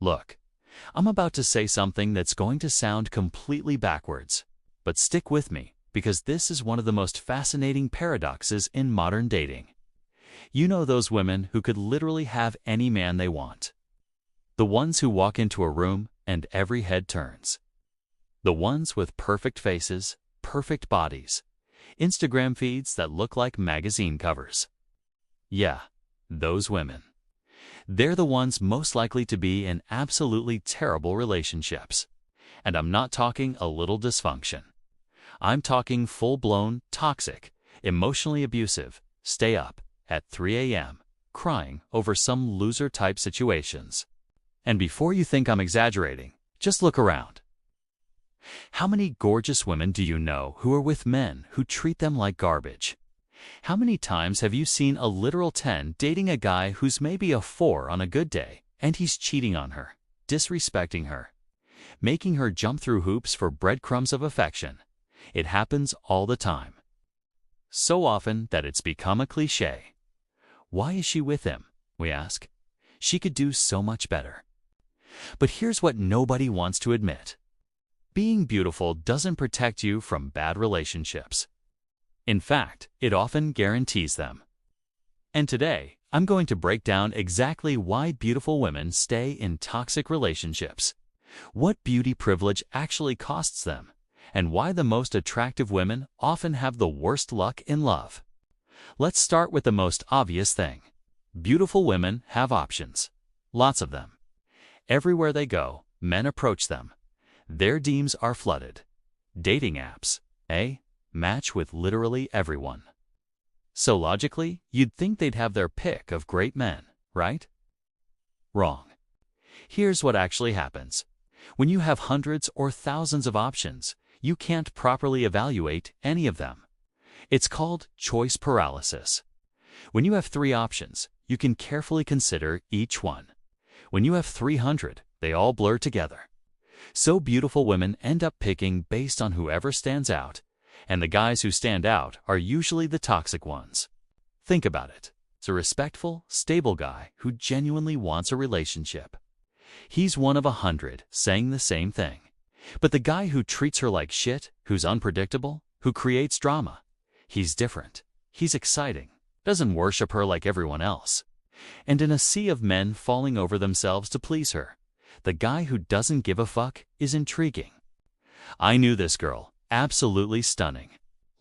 Look, I'm about to say something that's going to sound completely backwards, but stick with me because this is one of the most fascinating paradoxes in modern dating. You know those women who could literally have any man they want. The ones who walk into a room and every head turns. The ones with perfect faces, perfect bodies, Instagram feeds that look like magazine covers. Yeah, those women. They're the ones most likely to be in absolutely terrible relationships. And I'm not talking a little dysfunction. I'm talking full-blown, toxic, emotionally abusive, stay up at 3 a.m. crying over some loser-type situations. And before you think I'm exaggerating, just look around. How many gorgeous women do you know who are with men who treat them like garbage? How many times have you seen a literal 10 dating a guy who's maybe a 4 on a good day, and he's cheating on her, disrespecting her, making her jump through hoops for breadcrumbs of affection? It happens all the time. So often that it's become a cliché. Why is she with him? We ask. She could do so much better. But here's what nobody wants to admit. Being beautiful doesn't protect you from bad relationships. In fact, it often guarantees them. And today, I'm going to break down exactly why beautiful women stay in toxic relationships, what beauty privilege actually costs them, and why the most attractive women often have the worst luck in love. Let's start with the most obvious thing. Beautiful women have options. Lots of them. Everywhere they go, men approach them. Their DMs are flooded. Dating apps, match with literally everyone. So logically, you'd think they'd have their pick of great men, right? Wrong. Here's what actually happens. When you have hundreds or thousands of options, you can't properly evaluate any of them. It's called choice paralysis. When you have 3 options, you can carefully consider each one. When you have 300, they all blur together. So beautiful women end up picking based on whoever stands out, and the guys who stand out are usually the toxic ones. Think about it. It's a respectful, stable guy who genuinely wants a relationship. He's one of 100 saying the same thing. But the guy who treats her like shit, who's unpredictable, who creates drama, he's different. He's exciting. Doesn't worship her like everyone else. And in a sea of men falling over themselves to please her, the guy who doesn't give a fuck is intriguing. I knew this girl. Absolutely stunning.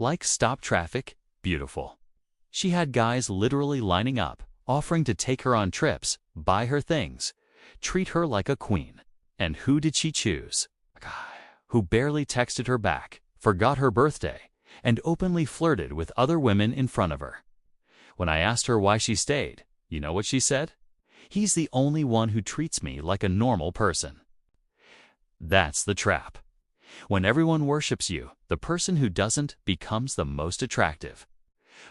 Like stop traffic, beautiful. She had guys literally lining up, offering to take her on trips, buy her things, treat her like a queen. And who did she choose? A guy who barely texted her back, forgot her birthday, and openly flirted with other women in front of her. When I asked her why she stayed, you know what she said? He's the only one who treats me like a normal person. That's the trap. When everyone worships you, the person who doesn't becomes the most attractive.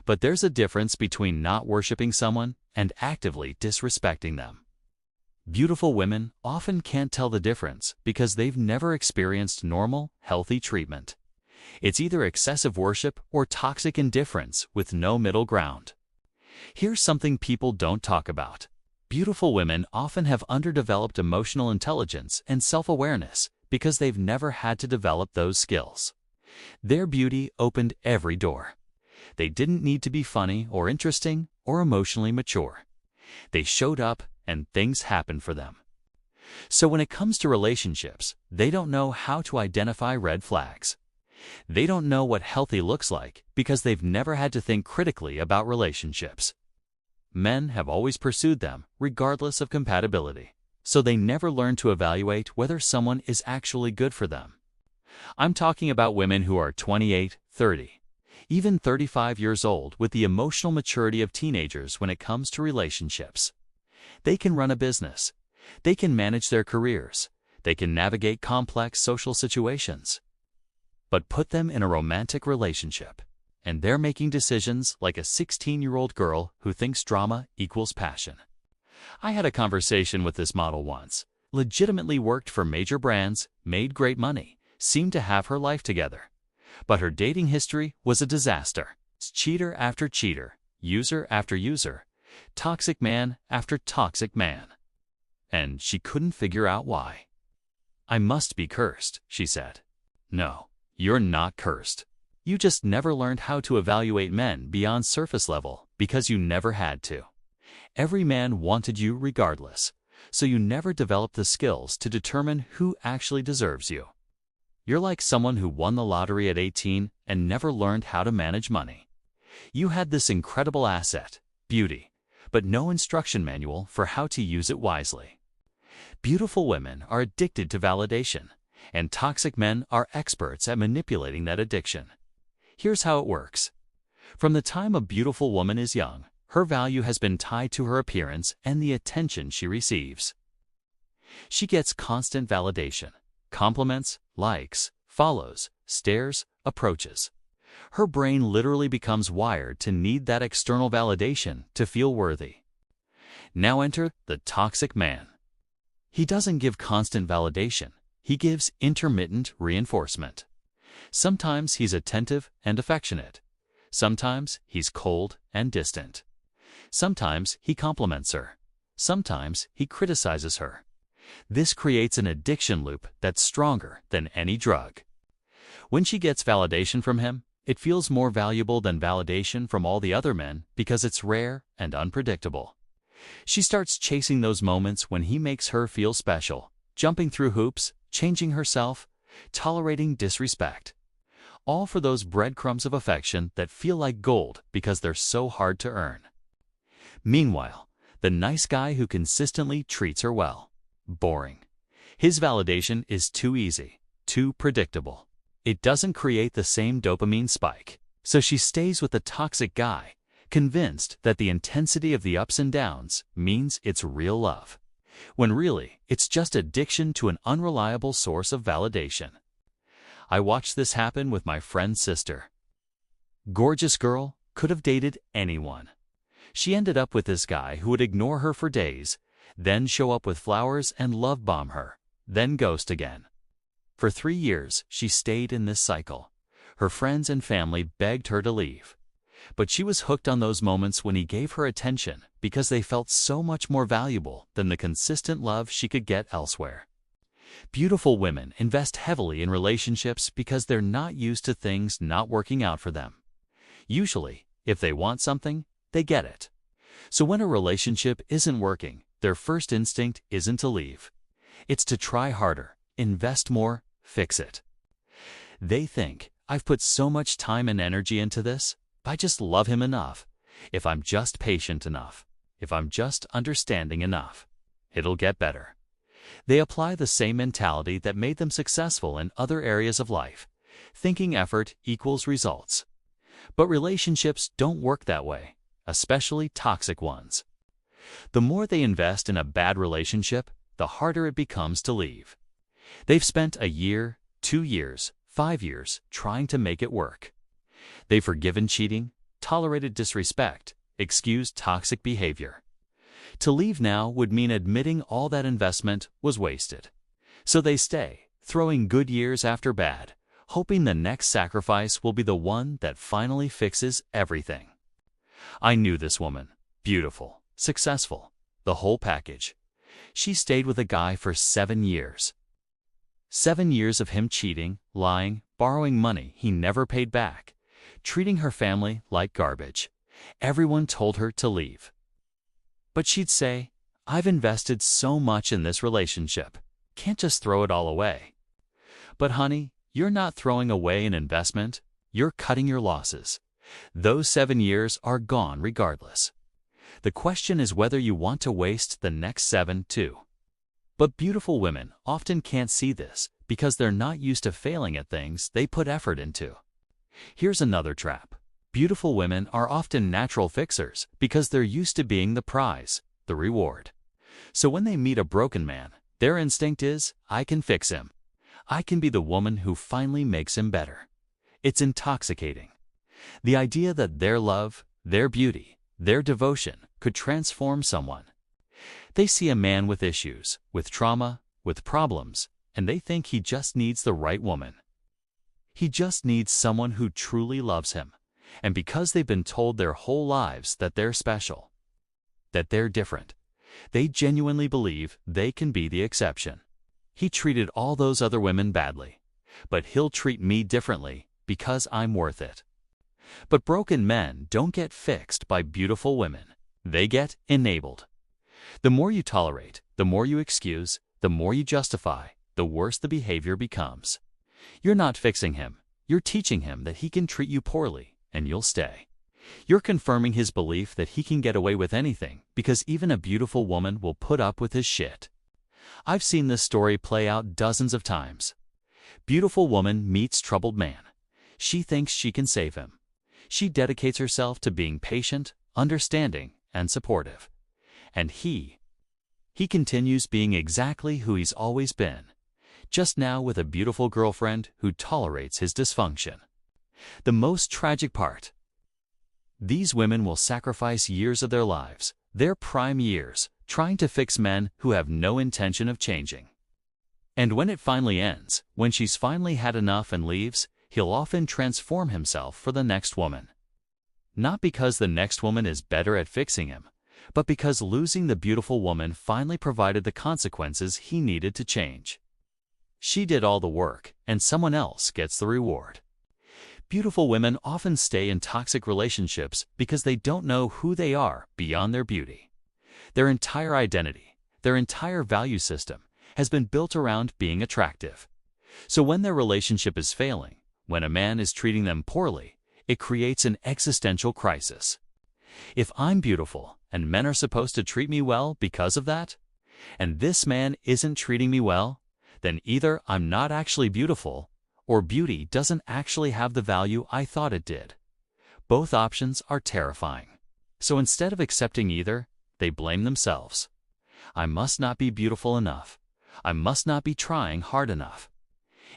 But there's a difference between not worshiping someone and actively disrespecting them. Beautiful women often can't tell the difference because they've never experienced normal, healthy treatment. It's either excessive worship or toxic indifference with no middle ground. Here's something people don't talk about. Beautiful women often have underdeveloped emotional intelligence and self-awareness because they've never had to develop those skills. Their beauty opened every door. They didn't need to be funny or interesting or emotionally mature. They showed up and things happened for them. So when it comes to relationships, they don't know how to identify red flags. They don't know what healthy looks like because they've never had to think critically about relationships. Men have always pursued them regardless of compatibility. So they never learn to evaluate whether someone is actually good for them. I'm talking about women who are 28, 30, even 35 years old with the emotional maturity of teenagers when it comes to relationships. They can run a business. They can manage their careers. They can navigate complex social situations. But put them in a romantic relationship, and they're making decisions like a 16-year-old girl who thinks drama equals passion. I had a conversation with this model once. Legitimately worked for major brands, made great money, seemed to have her life together. But her dating history was a disaster. Cheater after cheater, user after user, toxic man after toxic man. and she couldn't figure out why. "I must be cursed," she said. "No, you're not cursed. You just never learned how to evaluate men beyond surface level because you never had to. Every man wanted you regardless, so you never developed the skills to determine who actually deserves you. You're like someone who won the lottery at 18 and never learned how to manage money. You had this incredible asset, beauty, but no instruction manual for how to use it wisely. Beautiful women are addicted to validation, and toxic men are experts at manipulating that addiction. Here's how it works. From the time a beautiful woman is young, her value has been tied to her appearance and the attention she receives. She gets constant validation, compliments, likes, follows, stares, approaches. Her brain literally becomes wired to need that external validation to feel worthy. Now enter the toxic man. He doesn't give constant validation. He gives intermittent reinforcement. Sometimes he's attentive and affectionate. Sometimes he's cold and distant. Sometimes he compliments her. Sometimes he criticizes her. This creates an addiction loop that's stronger than any drug. When she gets validation from him, it feels more valuable than validation from all the other men because it's rare and unpredictable. She starts chasing those moments when he makes her feel special, jumping through hoops, changing herself, tolerating disrespect. All for those breadcrumbs of affection that feel like gold because they're so hard to earn. Meanwhile, the nice guy who consistently treats her well. Boring. His validation is too easy, too predictable. It doesn't create the same dopamine spike, so she stays with the toxic guy, convinced that the intensity of the ups and downs means it's real love, when really it's just addiction to an unreliable source of validation. I watched this happen with my friend's sister. Gorgeous girl, could have dated anyone. She ended up with this guy who would ignore her for days, then show up with flowers and love bomb her, then ghost again. For 3 years, she stayed in this cycle. Her friends and family begged her to leave. But she was hooked on those moments when he gave her attention because they felt so much more valuable than the consistent love she could get elsewhere. Beautiful women invest heavily in relationships because they're not used to things not working out for them. Usually, if they want something, they get it. So when a relationship isn't working, their first instinct isn't to leave. It's to try harder, invest more, fix it. They think, I've put so much time and energy into this, if I just love him enough, if I'm just patient enough, if I'm just understanding enough, it'll get better. They apply the same mentality that made them successful in other areas of life, thinking effort equals results. But relationships don't work that way, especially toxic ones. The more they invest in a bad relationship, the harder it becomes to leave. They've spent a year, 2 years, 5 years trying to make it work. They've forgiven cheating, tolerated disrespect, excused toxic behavior. To leave now would mean admitting all that investment was wasted. So they stay, throwing good years after bad, hoping the next sacrifice will be the one that finally fixes everything. I knew this woman, beautiful, successful, the whole package. She stayed with a guy for 7 years. 7 years of him cheating, lying, borrowing money he never paid back, treating her family like garbage. Everyone told her to leave. But she'd say, I've invested so much in this relationship, can't just throw it all away. But honey, you're not throwing away an investment, you're cutting your losses. Those 7 years are gone regardless. The question is whether you want to waste the next 7 too. But beautiful women often can't see this because they're not used to failing at things they put effort into. Here's another trap. Beautiful women are often natural fixers because they're used to being the prize, the reward. So when they meet a broken man, their instinct is, I can fix him. I can be the woman who finally makes him better. It's intoxicating. The idea that their love, their beauty, their devotion could transform someone. They see a man with issues, with trauma, with problems, and they think he just needs the right woman. He just needs someone who truly loves him. And because they've been told their whole lives that they're special, that they're different, They genuinely believe they can be the exception. He treated all those other women badly, but he'll treat me differently because I'm worth it. But broken men don't get fixed by beautiful women. They get enabled. The more you tolerate, the more you excuse, the more you justify, the worse the behavior becomes. You're not fixing him. You're teaching him that he can treat you poorly, and you'll stay. You're confirming his belief that he can get away with anything because even a beautiful woman will put up with his shit. I've seen this story play out dozens of times. Beautiful woman meets troubled man. She thinks she can save him. She dedicates herself to being patient, understanding, and supportive. And he continues being exactly who he's always been, just now with a beautiful girlfriend who tolerates his dysfunction. The most tragic part: these women will sacrifice years of their lives, their prime years, trying to fix men who have no intention of changing. And when it finally ends, when she's finally had enough and leaves, he'll often transform himself for the next woman. Not because the next woman is better at fixing him, but because losing the beautiful woman finally provided the consequences he needed to change. She did all the work, and someone else gets the reward. Beautiful women often stay in toxic relationships because they don't know who they are beyond their beauty. Their entire identity, their entire value system, has been built around being attractive. So when their relationship is failing, when a man is treating them poorly, it creates an existential crisis. If I'm beautiful, and men are supposed to treat me well because of that, and this man isn't treating me well, then either I'm not actually beautiful, or beauty doesn't actually have the value I thought it did. Both options are terrifying. So instead of accepting either, they blame themselves. I must not be beautiful enough. I must not be trying hard enough.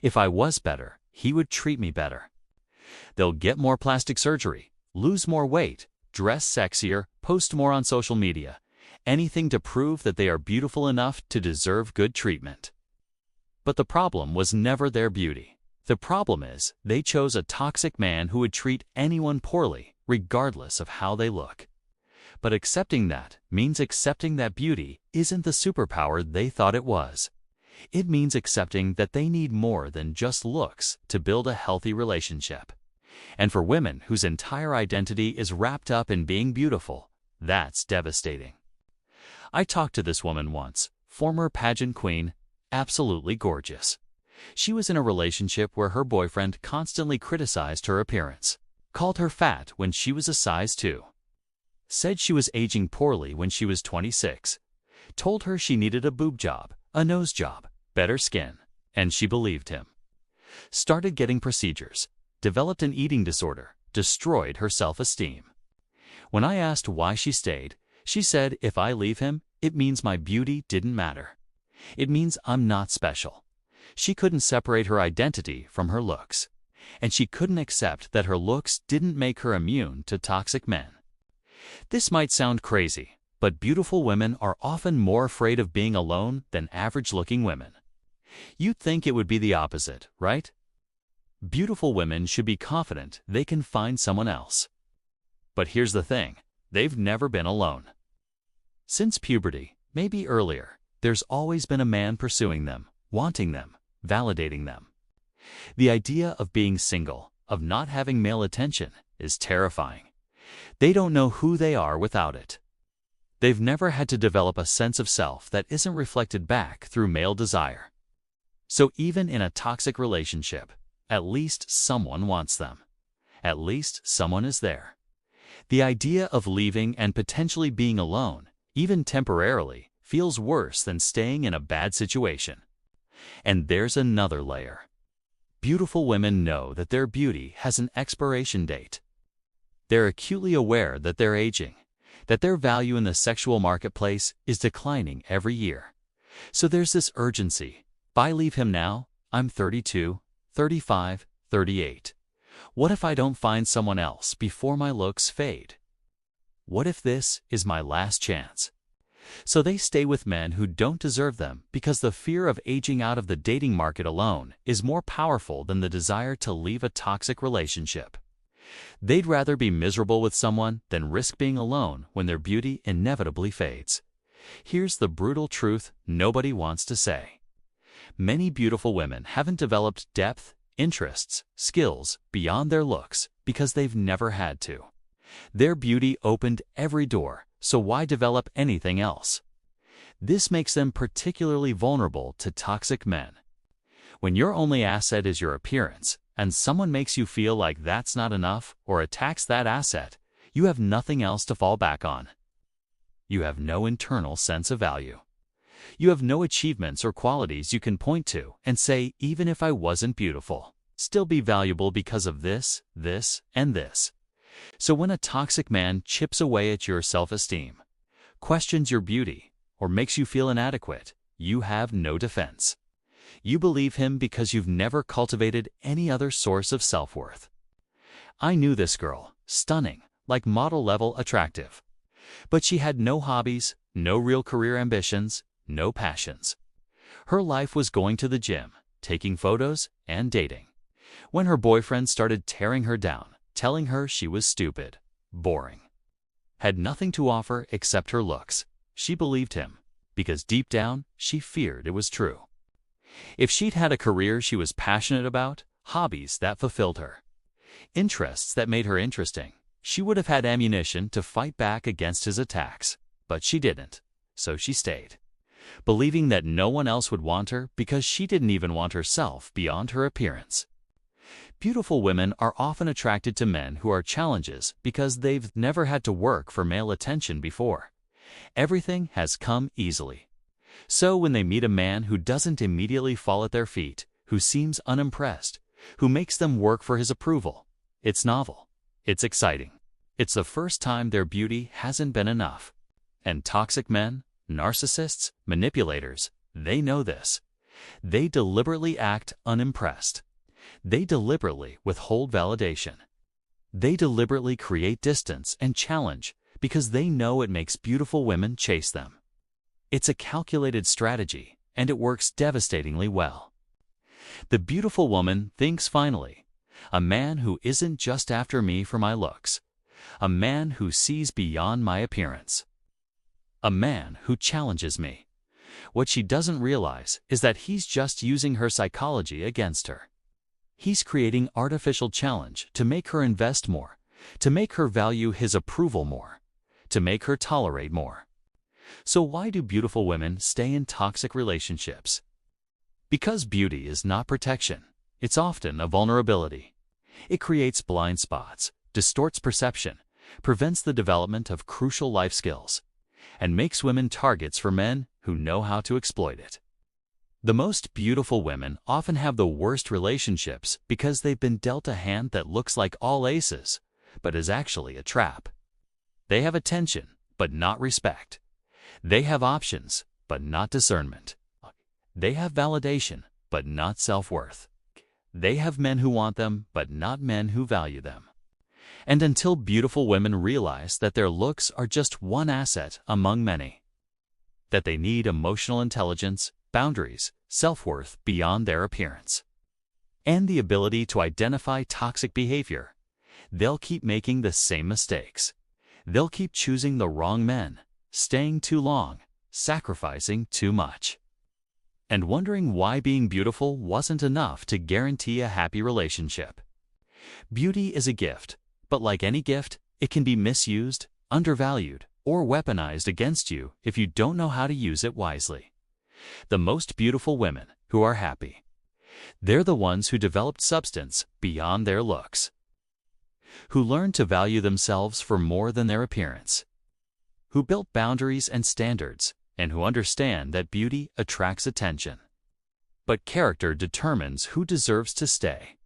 If I was better, he would treat me better. They'll get more plastic surgery, lose more weight, dress sexier, post more on social media, anything to prove that they are beautiful enough to deserve good treatment. But the problem was never their beauty. The problem is they chose a toxic man who would treat anyone poorly, regardless of how they look. But accepting that means accepting that beauty isn't the superpower they thought it was. It means accepting that they need more than just looks to build a healthy relationship. And for women whose entire identity is wrapped up in being beautiful, that's devastating. I talked to this woman once, former pageant queen, absolutely gorgeous. She was in a relationship where her boyfriend constantly criticized her appearance, called her fat when she was a size 2, said she was aging poorly when she was 26, told her she needed a boob job, a nose job, better skin, and she believed him. Started getting procedures, developed an eating disorder, destroyed her self-esteem. When I asked why she stayed, she said, if I leave him, it means my beauty didn't matter. It means I'm not special. She couldn't separate her identity from her looks, and she couldn't accept that her looks didn't make her immune to toxic men. This might sound crazy, but beautiful women are often more afraid of being alone than average-looking women. You'd think it would be the opposite, right? Beautiful women should be confident they can find someone else. But here's the thing, they've never been alone. Since puberty, maybe earlier, there's always been a man pursuing them, wanting them, validating them. The idea of being single, of not having male attention, is terrifying. They don't know who they are without it. They've never had to develop a sense of self that isn't reflected back through male desire. So even in a toxic relationship, at least someone wants them. At least someone is there. The idea of leaving and potentially being alone, even temporarily, feels worse than staying in a bad situation. And there's another layer. Beautiful women know that their beauty has an expiration date. They're acutely aware that they're aging, that their value in the sexual marketplace is declining every year. So there's this urgency. If I leave him now, I'm 32, 35, 38. What if I don't find someone else before my looks fade? What if this is my last chance? So they stay with men who don't deserve them because the fear of aging out of the dating market alone is more powerful than the desire to leave a toxic relationship. They'd rather be miserable with someone than risk being alone when their beauty inevitably fades. Here's the brutal truth nobody wants to say. Many beautiful women haven't developed depth, interests, skills beyond their looks because they've never had to. Their beauty opened every door, so why develop anything else? This makes them particularly vulnerable to toxic men. When your only asset is your appearance, and someone makes you feel like that's not enough or attacks that asset, you have nothing else to fall back on. You have no internal sense of value. You have no achievements or qualities you can point to and say, even if I wasn't beautiful, still be valuable because of this, this, and this. So when a toxic man chips away at your self-esteem, questions your beauty, or makes you feel inadequate, you have no defense. You believe him because you've never cultivated any other source of self-worth. I knew this girl, stunning, like model-level attractive. But she had no hobbies, no real career ambitions, no passions. Her life was going to the gym, taking photos, and dating. When her boyfriend started tearing her down, telling her she was stupid, boring, had nothing to offer except her looks, she believed him, because deep down, she feared it was true. If she'd had a career she was passionate about, hobbies that fulfilled her, interests that made her interesting, she would have had ammunition to fight back against his attacks. But she didn't, so she stayed, believing that no one else would want her because she didn't even want herself beyond her appearance. Beautiful women are often attracted to men who are challenges because they've never had to work for male attention before. Everything has come easily. So when they meet a man who doesn't immediately fall at their feet, who seems unimpressed, who makes them work for his approval, it's novel, it's exciting. It's the first time their beauty hasn't been enough. And toxic men, narcissists, manipulators, they know this. They deliberately act unimpressed. They deliberately withhold validation. They deliberately create distance and challenge because they know it makes beautiful women chase them. It's a calculated strategy, and it works devastatingly well. The beautiful woman thinks finally, a man who isn't just after me for my looks, a man who sees beyond my appearance, a man who challenges me. What she doesn't realize is that he's just using her psychology against her. He's creating artificial challenge to make her invest more, to make her value his approval more, to make her tolerate more. So why do beautiful women stay in toxic relationships? Because beauty is not protection. It's often a vulnerability. It creates blind spots, distorts perception, prevents the development of crucial life skills, and makes women targets for men who know how to exploit it. The most beautiful women often have the worst relationships because they've been dealt a hand that looks like all aces, but is actually a trap. They have attention, but not respect. They have options, but not discernment. They have validation, but not self-worth. They have men who want them, but not men who value them. And until beautiful women realize that their looks are just one asset among many, that they need emotional intelligence, boundaries, self-worth beyond their appearance, and the ability to identify toxic behavior, they'll keep making the same mistakes. They'll keep choosing the wrong men, staying too long, sacrificing too much, and wondering why being beautiful wasn't enough to guarantee a happy relationship. Beauty is a gift, but like any gift, it can be misused, undervalued, or weaponized against you if you don't know how to use it wisely. The most beautiful women who are happy, they're the ones who developed substance beyond their looks, who learned to value themselves for more than their appearance, who built boundaries and standards, and who understand that beauty attracts attention. But character determines who deserves to stay.